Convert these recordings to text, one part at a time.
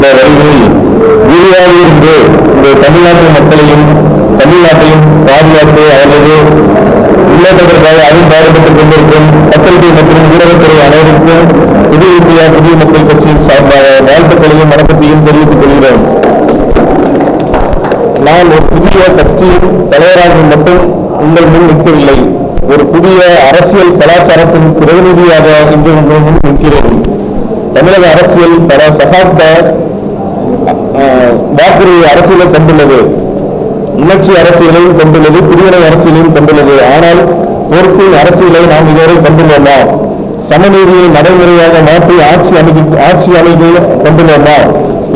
இந்த வரிகளில் உறுதியாகியிருந்து இந்த தமிழ்நாட்டு மக்களையும் தமிழ்நாட்டையும் பாதுகாத்து அவர்களது முன்னேற்றத்திற்காக பாடுபட்டுக் கொண்டிருக்கும் பத்திரிகை மற்றும் ஊடகத்துறை அனைவருக்கும் புதிய இந்தியா புதிய மக்கள் கட்சியின் சார்பாக வாழ்த்துக்களையும் வணக்கத்தையும் தெரிவித்துக் கொள்கிறோம். நான் ஒரு புதிய கட்சியின் தலைவராக மட்டும் உங்கள் முன் நிற்கவில்லை, ஒரு புதிய அரசியல் கலாச்சாரத்தின் பிரதிநிதியாக இன்று உங்கள் முன் நிற்கிறேன். தமிழக அரசியல் பல சகாப்த வாக்குறுதி அரசியலை கொண்டுள்ளது, உணர்ச்சி அரசியலையும் கொண்டுள்ளது, பிரிவினை அரசியலையும் கொண்டுள்ளது. ஆனால் பொறுப்பின் அரசியலை நாம் இதுவரை கொண்டுள்ளோமா? சமநீதியை நடைமுறையாக மாற்றி ஆட்சி அமைப்பை கொண்டுள்ளோமா?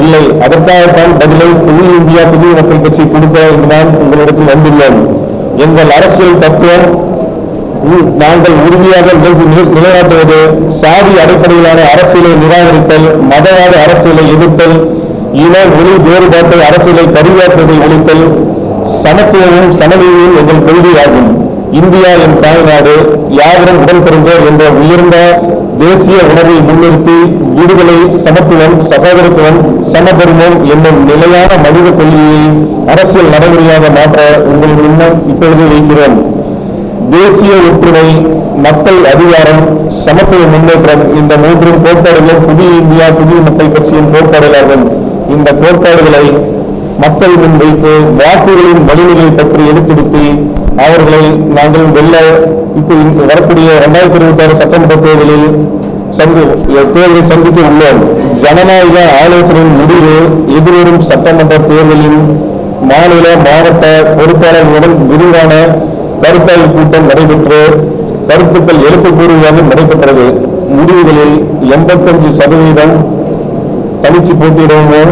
இல்லை. அதற்காகத்தான் பதிலை புதிய இந்தியா புதிய மக்கள் கட்சி கொடுக்க நான் உங்களிடத்தில் வந்துள்ளோம். எங்கள் அரசியல் தத்துவம் நாங்கள் உறுதியாக நிலைநாட்டுவது சாதி அடிப்படையிலான அரசியலை நிராகரித்தல், மதவாத அரசியலை எதிர்த்தல், இன ஒளி வேறுபாட்டை அரசியலை பரிவாற்றுவதை ஒழித்தல், சமத்துவமும் சமநீதியும் எங்கள் கொள்கையாகும். இந்தியா என் தாய்நாடு, யாவரும் உடன் பிறந்தோர் என்ற உயர்ந்த தேசிய உணர்வை முன்னிறுத்தி விடுதலை, சமத்துவம், சகோதரத்துவம், சமதர்மம் என்னும் நிலையான மனித கொள்கையை அரசியல் நடைமுறையாக மாற்ற உங்கள் முன்னர் இப்பொழுது வைக்கிறோம். தேசிய ஒற்றுமை, மக்கள் அதிகாரம், சமத்துவ முன்னேற்றம் இந்த மூன்றும் கோட்பாடுகளும் புதிய இந்தியா புதிய மக்கள் கட்சியின் கோட்பாடுகளாகும். இந்த கோட்பாடுகளை மக்கள் முன் வைத்து வாக்குகளின் வலிமையை பற்றி எடுத்துடுத்தி அவர்களை நாங்கள் வரக்கூடிய 2026 சட்டமன்ற தேர்தலை சந்திக்க உள்ளோம். ஜனநாயக ஆலோசனையின் முடிவு எதிர்வரும் சட்டமன்ற தேர்தலின் மாநில மாவட்ட பொறுப்பாளர்களுடன் விரிவான கருத்தாய்வு கூட்டம் நடைபெற்று கருத்துக்கள் எழுத்துப்பூர்வமாக நடைபெற்றது. முடிவுகளில் 85% தனிச்சு போட்டியிடவும்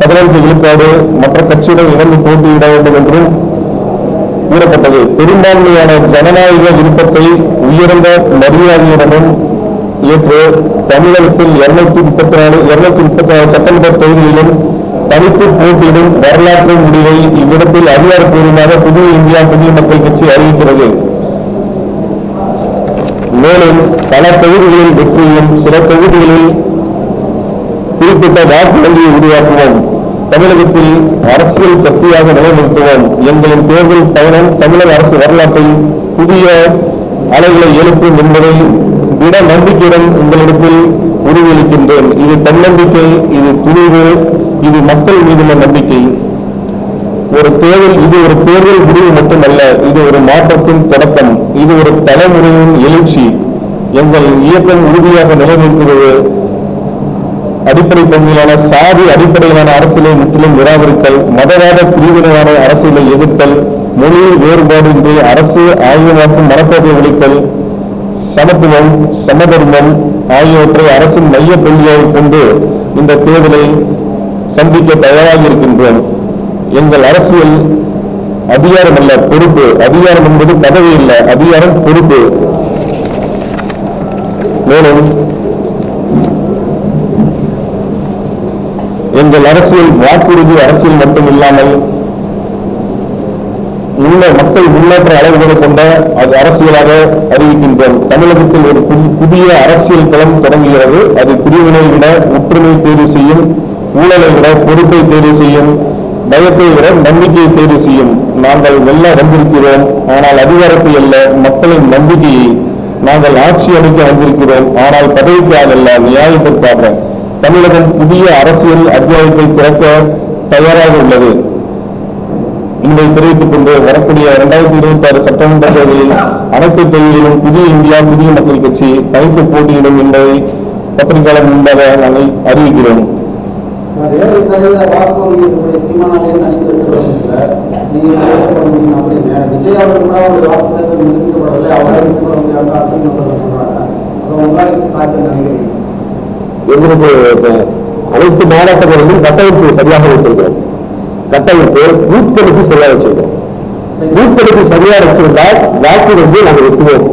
15 விழுக்காடு மற்ற கட்சியுடன் இணைந்து போட்டியிட வேண்டும் என்றும் கூறப்பட்டது. பெரும்பான்மையான ஜனநாயக விருப்பத்தை உயர்ந்த மரியாதையுடனும் ஏற்று தமிழகத்தில் 234 சட்டமன்ற தொகுதிகளிலும் தனித்து போட்டியிடும் வரலாற்று முடிவை இவ்விடத்தில் அதிகாரப்பூர்வமாக புதிய இந்தியா புதிய மக்கள் கட்சி அறிவிக்கிறது. மேலும் பல தொகுதிகளில் வெற்றியும் சில தொகுதிகளில் குறிப்பிட்ட வாக்கு வங்கியை உருவாக்குவோம். தமிழகத்தில் அரசியல் சக்தியாக நிலைநிறுத்துவோம். எங்களின் தேர்தல் பயணம் தமிழக அரசு வரலாற்றில் புதிய அலைகளை எழுப்பும் என்பதை விட நம்பிக்கையுடன் உங்களிடத்தில் உறுதியளிக்கின்றேன். இது தன்னம்பிக்கை, இது துணிவு, இது மக்கள் மீதுள்ள நம்பிக்கை. இது ஒரு தேர்தல் முடிவு மட்டுமல்ல, இது ஒரு மாற்றத்தின் தொடக்கம், இது ஒரு தலைமுறையின் எழுச்சி. எங்கள் இயக்கம் உறுதியாக நிலைநிறுத்துவது அடிப்படை பகுதியிலான சாதி அடிப்படையிலான அரசியலை முற்றிலும் நிராகரித்தல், மதவாத பிரிவினையான அரசியலை எதிர்த்தல், மொழி வேறுபாடின்றி அரசு ஆகியவற்றும் மனப்போக்கை ஒழித்தல், சமத்துவம் சமதர்மம் ஆகியவற்றை அரசின் மைய புள்ளியாக கொண்டு இந்த தேர்தலை சந்திக்க தயாராக இருக்கின்றோம். எங்கள் அரசியல் அதிகாரம் அல்ல, பொறுப்பு. அதிகாரம் என்பது பதவி இல்லை, அதிகாரம் பொறுப்பு. மேலும் எங்கள் அரசியல் வாக்குறுதி அரசியல் மட்டும் இல்லாமல் மக்கள் முன்னேற்ற அளவுகளை கொண்ட அது அரசியலாக அறிவிக்கின்றோம். தமிழகத்தில் ஒரு புதிய அரசியல் களம் தொடங்குகிறது. அது பிரிவினை விட ஒற்றுமை தேர்வு செய்யும், ஊழலை விட பொறுப்பை தேர்வு செய்யும், பயத்தை விட நம்பிக்கையை தேர்வு செய்யும். நாங்கள் வெல்ல வந்திருக்கிறோம், ஆனால் அதிகாரத்தை அல்ல, மக்களின் நம்பிக்கையை. நாங்கள் ஆட்சி அமைக்க வந்திருக்கிறோம், ஆனால் பதவிக்காக அல்ல, நியாயத்திற்காக. தமிழகம் புதிய அரசியல் அத்தியாயத்தை திறக்க தயாராக உள்ளது என்பதை தெரிவித்துக் கொண்டு வரக்கூடிய 2026 சட்டமன்ற தேர்தலில் அனைத்து தொகுதிகளிலும் புதிய இந்தியா புதிய மக்கள் கட்சி தனித்து போட்டியிடும் என்பதை பத்திரிகையாளர் முன்பாக நாங்கள் அறிவிக்கிறோம். எங்களுக்கு அனைத்து மாவட்டங்களிலும் கட்டமைப்பு சரியாக வைத்திருக்கிறோம். கட்டமைப்பு பூத் கணக்கு சரியாக வச்சிருக்கோம். பூத் கணக்கு சரியாக வச்சிருந்தால் வாக்கு நாங்கள் வெட்டுவோம்.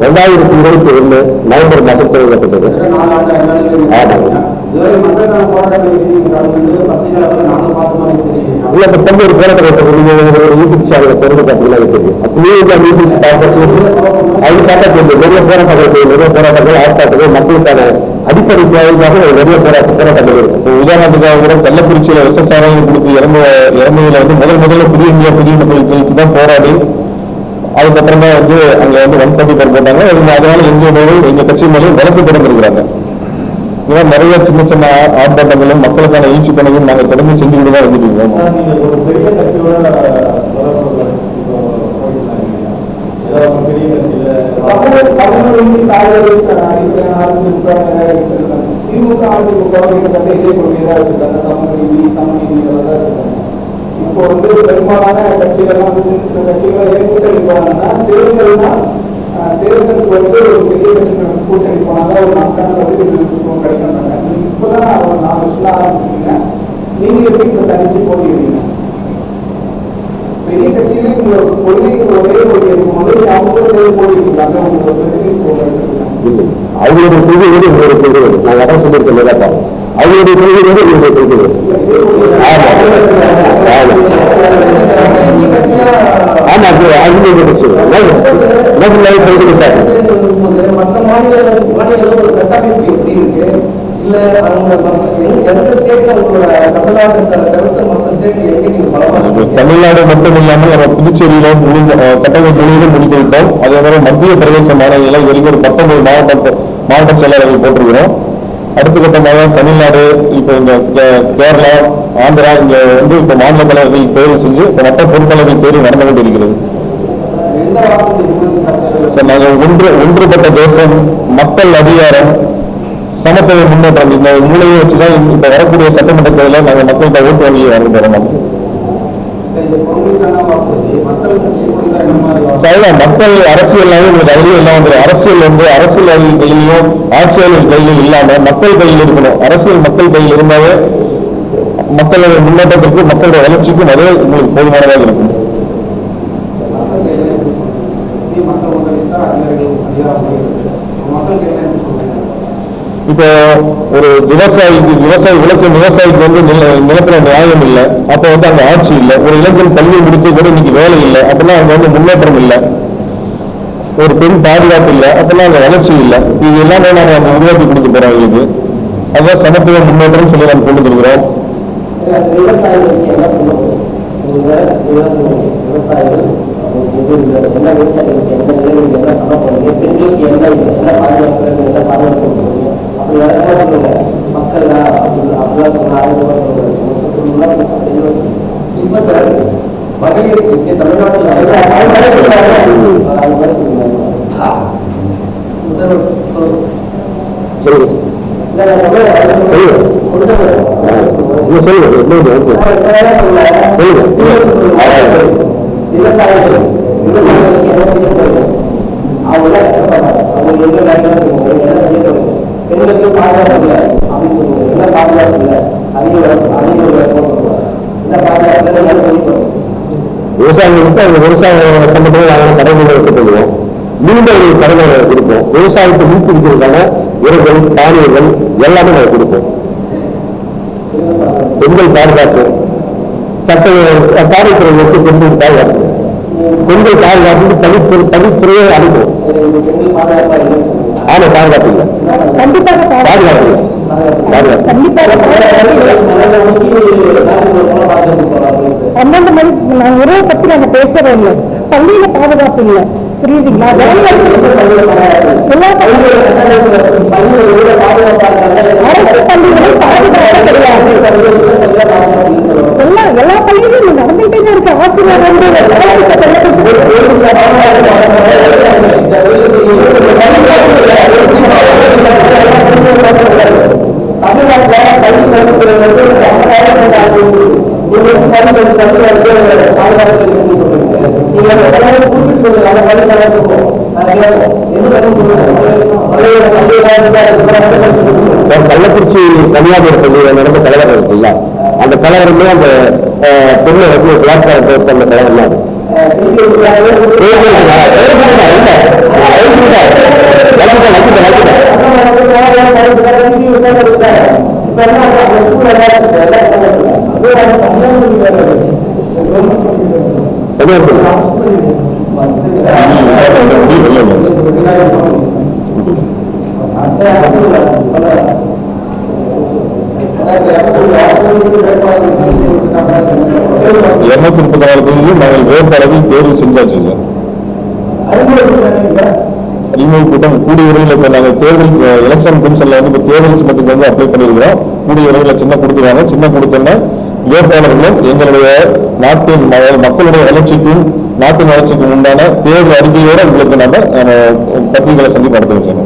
2021 நவம்பர் மாதம் தேர்ந்தெடுக்கப்பட்டது. இல்ல பல்வேறு போராட்டங்கள் யூடியூப் சேனல் திறந்து பார்த்தீங்கன்னா தெரியும். அப்படியே யூடியூப் பார்க்க அது பார்த்தா தெரியும். நிறைய போராட்டங்கள் செய்யும், நிறைய போராட்டங்கள் ஆர்ப்பாட்டங்கள் மக்களுக்கான அடிப்படை தேவைக்காக நிறைய போராட்டங்கள் இருக்கும். இப்போ உதாரணத்துக்காக கூட கள்ளக்குறிச்சியில விவசாயம் கொடுத்து இறந்ததுல வந்து முதல்ல புதிய இந்தியா புதிய மக்கள் தான் போராடி அதுக்கப்புறம் தான் வந்து அங்க வந்து 144 போட்டாங்க. அதனால எங்க மேலும் எங்க கட்சி மேலும் வழக்கு திறந்திருக்கிறாங்க. இதெல்லாம் நிறைய சின்ன சின்ன ஆர்ப்பாட்டங்களும் மக்களுக்கான எழுச்சி பணிகளும் நாங்கள் தொடர்ந்து செஞ்சுக்கிட்டு தான் வந்துட்டு இருக்கோம். இப்போ வந்து பெரும்பாலான கட்சிகள்லாம் கட்சிகளை கூட்டணி போனாங்கன்னா தேர்தல் தான் தேர்தலுக்கு வந்து ஒரு பெரிய கட்சிகள் கூட்டணி போனாங்க ஒரு மக்கள் வந்து கிடைக்கிறாங்க. இப்போதான் ஒரு 4 வருஷம் ஆரம்பிச்சிருக்கீங்க. நீங்க எப்படி இப்போ தனிச்சு போட்டிருக்கீங்க? பெரிய கட்சியிலே உங்களோட கொள்கைகள் ஒரே ஒரு முதல் அவங்க போட்டிருக்கீங்க. அவங்களுடைய கொள்கையோடு உங்களுடைய கொள்கை நான் அதான் சொல்லியிருக்கேன். அவங்களுடைய கொள்கையோடு உங்களுடைய கொள்கை ஆமா அவங்க கட்சி மற்ற மாநில ஒரு கட்டமைப்பு எப்படி இருக்கு? இல்ல தமிழ்நாடு மட்டும் இல்லாமல் நம்ம புதுச்சேரியில கட்டமைப்பு முழுவதும் முடித்து விட்டோம். அதே மாதிரி மத்திய பிரதேச மாநிலங்களில் இது வரைக்கும் ஒரு 19 மாவட்ட செயலாளர்கள் போட்டிருக்கிறோம். அடுத்த கட்டமாக தமிழ்நாடு, இப்போ இந்த கேரளா, ஆந்திரா இங்க வந்து இப்ப மாநில தலைவர்கள் தேர்வு செஞ்சு இப்ப மற்ற பொறுப்பாளர்கள் தேர்வு நடந்து கொண்டு இருக்கிறது. நாங்கள் ஒன்றுபட்ட தேசம், மக்கள் அதிகாரம், சமத்துவ முன்னேற்றம் இந்த மூலையை வச்சுதான் இப்ப வரக்கூடிய சட்டமன்ற தேர்தலில் நாங்கள் மக்கள்கிட்ட ஓட்டு வங்கியை வாங்கி தரணும். மக்கள் அரசியல் எல்லாம் வந்து அரசியல் கையிலையும் ஆட்சியாளர் கையிலும் இல்லாம மக்கள் கையில் இருக்கணும். அரசியல் மக்கள் கையில் இருந்தாலே மக்களுடைய முன்னேற்றத்திற்கு மக்களுடைய வளர்ச்சிக்கும் அதே உங்களுக்கு போதுமானதாக இருக்கும். இப்போ ஒரு விவசாயிக்கு வந்து நிலத்துல நியாயம் இல்லை, அப்ப வந்து அங்க ஆட்சி இல்லை. ஒரு இளைஞன் கல்வி முடித்து கூட இன்னைக்கு வேலை இல்லை, அப்பெல்லாம் அங்க வந்து முன்னேற்றம் இல்லை. ஒரு பெண் பாதுகாப்பு இல்லை, அப்பெல்லாம் அங்க வளர்ச்சி இல்லை. இது எல்லாமே நாங்கள் அங்க உருவாக்கி கொடுக்க போறோம். எங்களுக்கு அதுதான் சமத்துவ முன்னேற்றம் சொல்லி நாங்கள் கொண்டு வந்துருக்கிறோம். விவசாயிகளுக்கு அந்த விவசாய சம்பந்தமாக நாங்கள் கடைகளை எடுத்துக்கொள்வோம். மீண்டும் ஒரு கடனை கொடுப்போம். விவசாயத்தை ஊக்குவிக்கிறதுக்கான உரங்கள், தானியங்கள் எல்லாமே நாங்கள் கொடுப்போம். பெண்கள் பாதுகாப்பு சட்ட காவல்துறை வச்சு பெண்கள் பாதுகாப்பு, பெண்கள் பாதுகாப்பு தனித்துறையை அனுப்புவோம். ஆனா பாதுகாப்பு இல்லை, பாதுகாப்பு இல்லை. பன்னெண்டு மணி நான் உறவை பத்தி நாங்க பேசுறோம் இல்லை, பள்ளியில பாதுகாப்பு இல்லை, புரியுதுங்களா? அரசு பள்ளிகளில் பாதுகாப்பு கிடையாது. எல்லா பள்ளியிலும் நடந்துகிட்டே தான் இருக்கு. ஆசிரியர் வந்து கள்ளக்குறிச்சி கன்னியாகுமரி பள்ளியில் நடந்த கலவரம் இருக்குல்ல, அந்த கலவரமே அந்த பெண்ணை வந்து பிளாட்ஃபார்ம் அந்த கலவரம் தொகுதியில் நாங்கள் வேட்பாளர்கள் தேர்வு செஞ்சாச்சு சார். அறிமுக கூட்டம் கூடிய விரைவில் இப்ப நாங்க தேர்தல் எலெக்ஷன் கமிஷன்ல வந்து இப்ப தேர்தல் சின்னத்துக்கு வந்து அப்ளை பண்ணிருக்கிறோம். கூடிய விரைவில் சின்ன கொடுத்துருவாங்க. சின்ன கொடுத்தோம்னா வேட்பாளர்களும் எங்களுடைய நாட்டின் மக்களுடைய வளர்ச்சிக்கும் நாட்டின் வளர்ச்சிக்கும் உண்டான தேர்தல் அறிக்கையோட உங்களுக்கு நம்ம பத்திரிகைகளை சந்திப்பு நடத்த வச்சோம்.